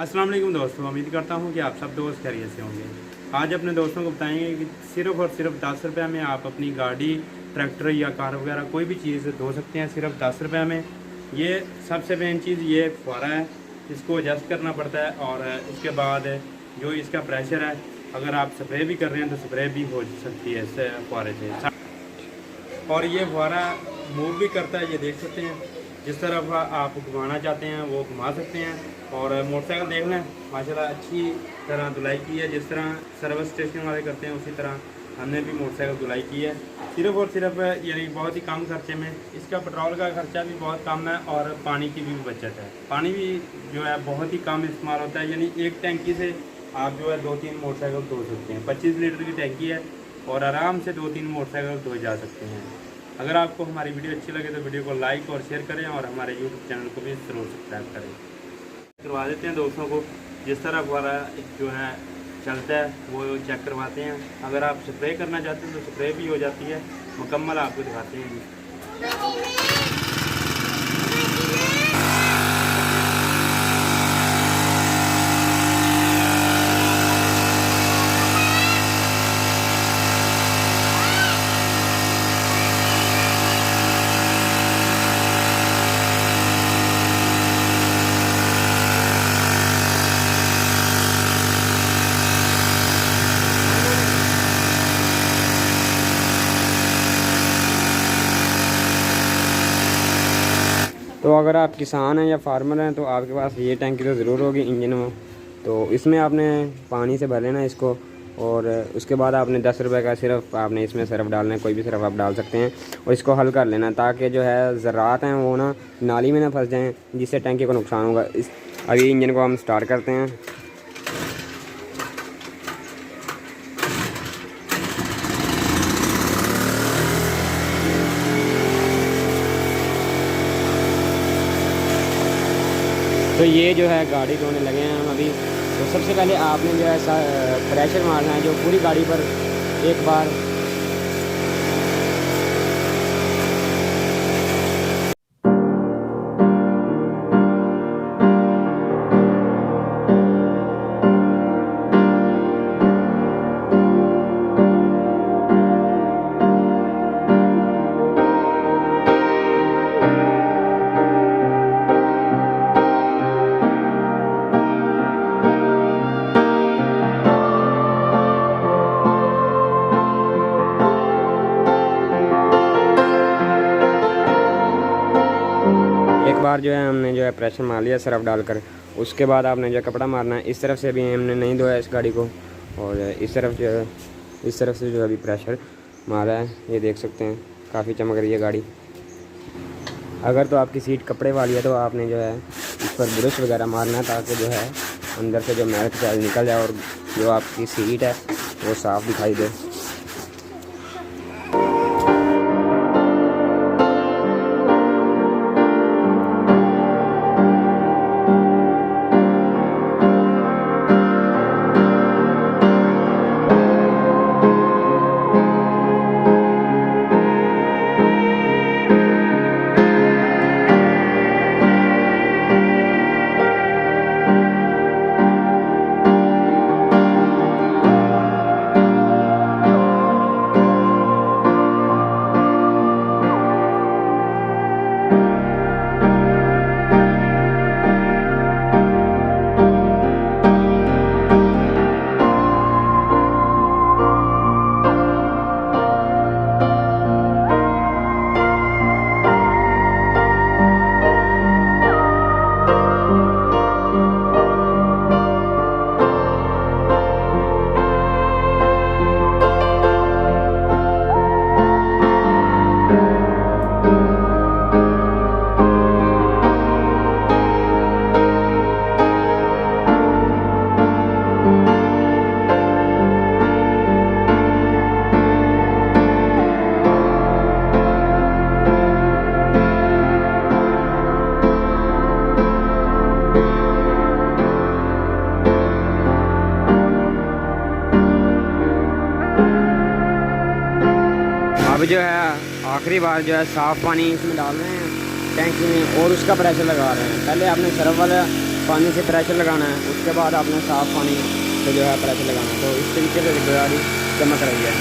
अस्सलाम वालेकुम दोस्तों, उम्मीद करता हूँ कि आप सब दोस्त खैरियत से होंगे। आज अपने दोस्तों को बताएंगे कि सिर्फ़ और सिर्फ 10 रुपये में आप अपनी गाड़ी, ट्रैक्टर या कार वगैरह कोई भी चीज़ धो सकते हैं सिर्फ 10 रुपये में। ये सबसे मेन चीज़ ये फुहारा है, इसको एडजस्ट करना पड़ता है और इसके बाद जो इसका प्रेशर है, अगर आप स्प्रे भी कर रहे हैं तो स्प्रे भी हो सकती है इस फुहारे से। और ये फुहारा मूव भी करता है, ये देख सकते हैं। जिस तरफ आप घुमाना चाहते हैं वो घुमा सकते हैं। और मोटरसाइकिल देख लें, माशाल्लाह अच्छी तरह धुलाई की है। जिस तरह सर्विस स्टेशन वाले करते हैं उसी तरह हमने भी मोटरसाइकिल धुलाई की है, सिर्फ़ और सिर्फ यानी बहुत ही कम खर्चे में। इसका पेट्रोल का खर्चा भी बहुत कम है और पानी की भी बचत है। पानी भी जो है बहुत ही कम इस्तेमाल होता है, यानी एक टैंकी से आप जो है 2-3 मोटरसाइकिल धो सकते हैं। 25 लीटर की टैंकी है और आराम से 2-3 मोटरसाइकिल धोए जा सकते हैं। अगर आपको हमारी वीडियो अच्छी लगे तो वीडियो को लाइक और शेयर करें और हमारे यूट्यूब चैनल को भी ज़रूर सब्सक्राइब करें। करवा देते हैं दोस्तों को, जिस तरह हमारा जो है चलता है वो चेक करवाते हैं। अगर आप स्प्रे करना चाहते हैं तो स्प्रे भी हो जाती है, मुकम्मल आपको दिखाते हैं जी। तो अगर आप किसान हैं या फार्मर हैं तो आपके पास ये टैंकी तो ज़रूर होगी इंजन में। तो इसमें आपने पानी से भर लेना इसको और उसके बाद आपने 10 रुपये का सिर्फ आपने इसमें सिर्फ डालना है, कोई भी सिर्फ आप डाल सकते हैं। और इसको हल कर लेना ताकि जो है ज़रात हैं वो ना नाली में ना फंस जाएँ, जिससे टैंकी को नुकसान होगा। अभी इंजन को हम स्टार्ट करते हैं। तो ये जो है गाड़ी धोने लगे हैं हम अभी। तो सबसे पहले आपने जो है प्रेशर मारना है जो पूरी गाड़ी पर एक बार। एक बार जो है हमने जो है प्रेशर मार लिया सरफ डालकर। उसके बाद आपने जो है कपड़ा मारना है। इस तरफ से भी हमने नहीं धोया इस गाड़ी को और इस तरफ जो है इस तरफ से जो है अभी प्रेशर मारा है, ये देख सकते हैं काफ़ी चमक रही है गाड़ी। अगर तो आपकी सीट कपड़े वाली है तो आपने जो है इस पर ब्रश वगैरह मारना है ताकि जो है अंदर से जो मैल निकल जाए और जो आपकी सीट है वो साफ़ दिखाई दे। अब जो है आखिरी बार जो है साफ़ पानी इसमें डाल रहे हैं टैंकी में और उसका प्रेशर लगा रहे हैं। पहले आपने सरफ वाला पानी से प्रेशर लगाना है, उसके बाद आपने साफ़ पानी से जो है प्रेशर लगाना है। तो इस तरीके से गाड़ी चमक रही है।